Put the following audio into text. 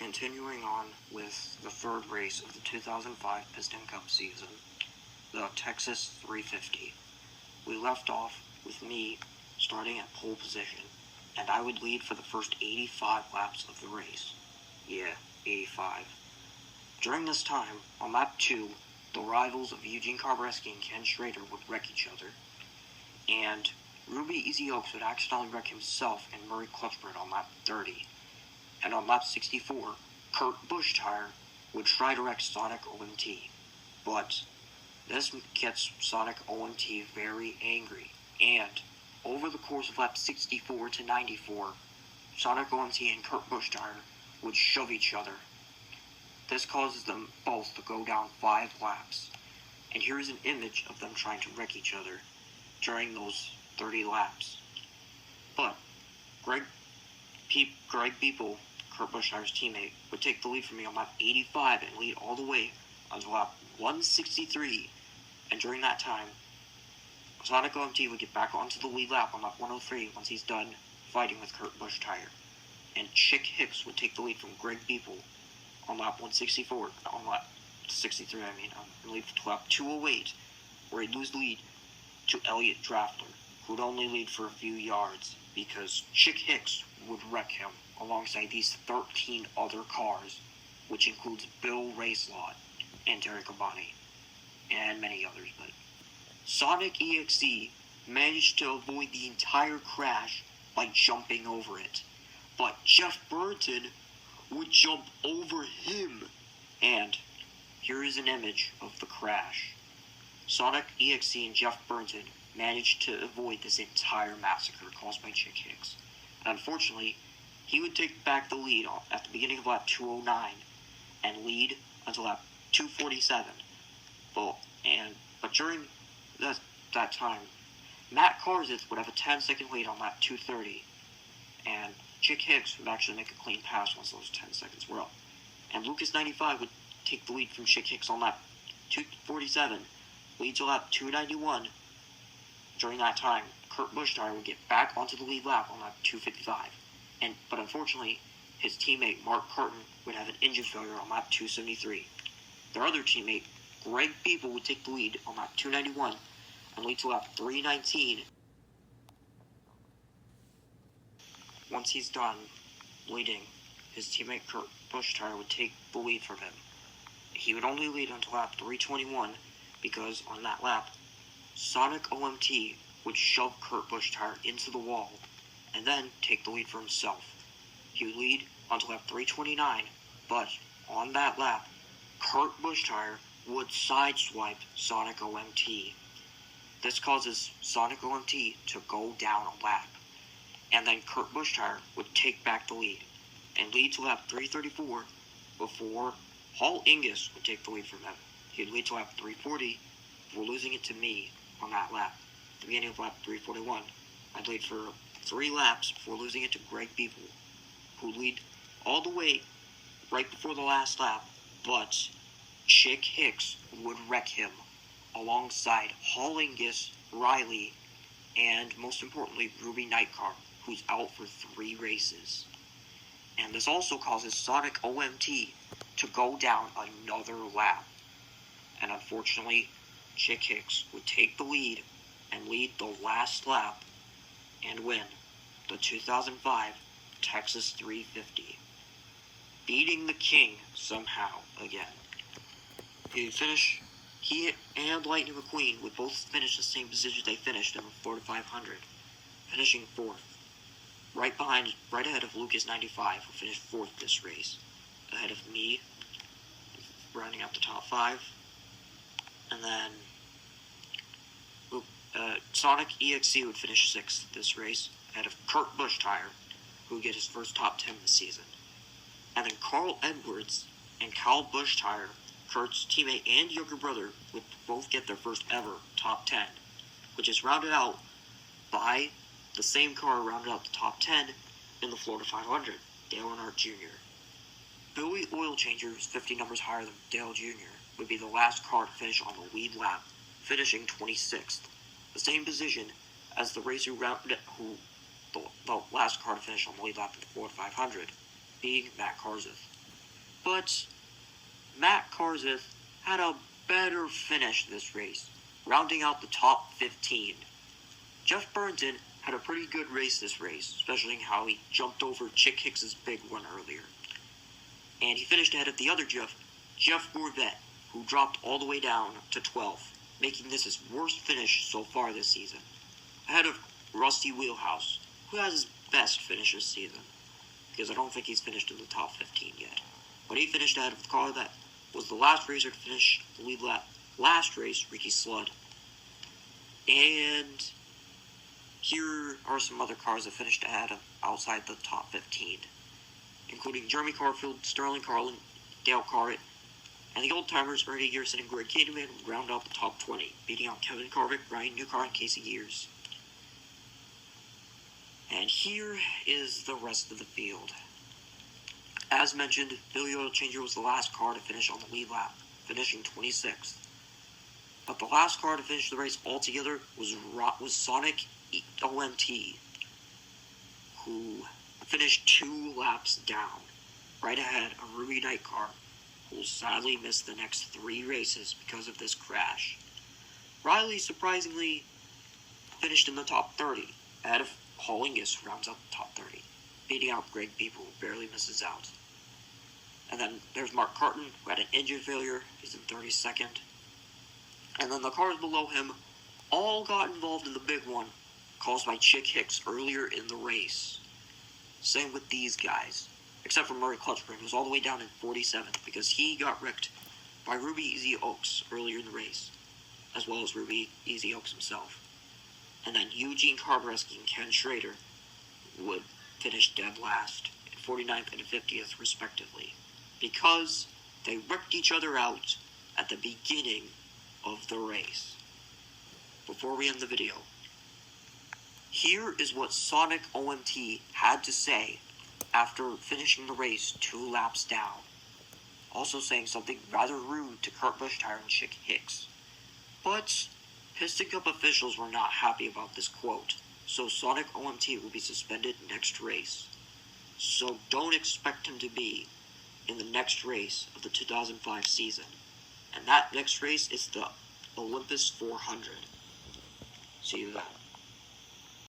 Continuing on with the third race of the 2005 Piston Cup season, the Texas 350. We left off with me starting at pole position, and I would lead for the first 85 laps of the race. Yeah, 85. During this time, on lap 2, the rivals of Eugene Carbareski and Ken Schrader would wreck each other, and Ruby Easy Oaks would accidentally wreck himself and Murray Clutchford on lap 30. And on lap 64, Kurt Busch-Tire would try to wreck Sonic OMT. But this gets Sonic OMT very angry, and over the course of lap 64 to 94, Sonic OMT and Kurt Busch-Tire would shove each other. This causes them both to go down 5 laps, and here is an image of them trying to wreck each other during those 30 laps. But Greg Beeple, Kurt Busch-Tire's teammate, would take the lead from me on lap 85 and lead all the way until lap 163, and during that time, Sonic OMT would get back onto the lead lap on lap 103 once he's done fighting with Kurt Busch-Tire, and Chick Hicks would take the lead from Greg Beeple on lap 164, on lap 63, and lead to lap 208, where he'd lose the lead to Elliot Draftler, who'd only lead for a few yards, because Chick Hicks would wreck him alongside these 13 other cars, which includes Bill Racelot and Derek Abani, and many others. But Sonic EXE managed to avoid the entire crash by jumping over it, but Jeff Burton would jump over him, and here is an image of the crash. Sonic EXE and Jeff Burton managed to avoid this entire massacre caused by Chick Hicks. And unfortunately, he would take back the lead at the beginning of lap 209 and lead until lap 247. But during that time, Matt Karzith would have a 10-second lead on lap 230, and Chick Hicks would actually make a clean pass once those 10 seconds were up. And Lucas 95 would take the lead from Chick Hicks on lap 247, lead to lap 291. During that time, Kurt Busch-Tire would get back onto the lead lap on lap 255. But unfortunately, his teammate Mark Carton would have an engine failure on lap 273. Their other teammate, Greg Beeple, would take the lead on lap 291 and lead to lap 319. Once he's done leading, his teammate Kurt Busch-Tire would take the lead from him. He would only lead until lap 321 because on that lap, Sonic OMT would shove Kurt Busch-Tire into the wall and then take the lead for himself. He would lead until lap 329, but on that lap, Kurt Busch-Tire would sideswipe Sonic OMT. This causes Sonic OMT to go down a lap, and then Kurt Busch-Tire would take back the lead and lead to lap 334 before Hall Ingus would take the lead from him. He would lead to lap 340 before losing it to me on that lap. At the beginning of lap 341, I'd lead for 3 laps before losing it to Greg Beeple, who lead all the way right before the last lap, but Chick Hicks would wreck him alongside Hall Ingus, Riley, and most importantly, Ruby Nightcar, who's out for 3 races. And this also causes Sonic OMT to go down another lap. And unfortunately, Chick Hicks would take the lead and lead the last lap and win the 2005 Texas 350, beating the King somehow again. He and Lightning McQueen would both finish the same position they finished in the Florida 500, finishing 4th, right ahead of Lucas 95, who finished 4th this race, ahead of me, rounding out the top 5, and then Sonic EXE would finish 6th this race, ahead of Kurt Busch-Tire, who would get his first top 10 this season. And then Carl Edwards and Kyle Busch-Tire, Kurt's teammate and younger brother, would both get their first ever top 10, which is rounded out by the same car rounded out the top 10 in the Florida 500, Dale Earnhardt Jr. Billy Oil Changer, who's 50 numbers higher than Dale Jr., would be the last car to finish on the lead lap, finishing 26th, the same position as the racer the last car to finish on the lead lap of the Florida 500, being Matt Karzith. But Matt Kenseth had a better finish this race, rounding out the top 15. Jeff Burton had a pretty good race this race, especially how he jumped over Chick Hicks's big one earlier. And he finished ahead of the other Jeff Gorvet, who dropped all the way down to 12th, making this his worst finish so far this season. Ahead of Rusty Wheelhouse, who has his best finish this season, because I don't think he's finished in the top 15 yet. But he finished ahead of the car that was the last racer to finish the lead lap. Last race, Ricky Slood. And here are some other cars that finished ahead of outside the top 15, including Jeremy Carfield, Sterling Carlin, Dale Carrett, and the old-timers Ernie Gearson and Greg Cademan would round out the top 20, beating out Kevin Harvick, Ryan Newcar, and Casey Gears. And here is the rest of the field. As mentioned, Billy Oil Changer was the last car to finish on the lead lap, finishing 26th. But the last car to finish the race altogether was Sonic OMT, who finished 2 laps down, right ahead of Ruby Nightcar, who will sadly miss the next 3 races because of this crash. Riley surprisingly finished in the top 30, ahead of Paul Ingus, who rounds out the top 30, beating out Greg People, who barely misses out. And then there's Mark Carton, who had an engine failure. He's in 32nd. And then the cars below him all got involved in the big one, caused by Chick Hicks earlier in the race. Same with these guys, except for Murray Clutchburn, who's all the way down in 47th, because he got wrecked by Ruby Easy Oaks earlier in the race, as well as Ruby Easy Oaks himself. And then Eugene Carbareski and Ken Schrader would finish dead last, in 49th and 50th respectively, because they wrecked each other out at the beginning of the race. Before we end the video, here is what Sonic OMT had to say after finishing the race 2 laps down, also saying something rather rude to Kurt Busch-Tire and Chick Hicks. But Piston Cup officials were not happy about this quote, so Sonic OMT will be suspended next race. So don't expect him to be in the next race of the 2005 season. And that next race is the Olympus 400. See you then.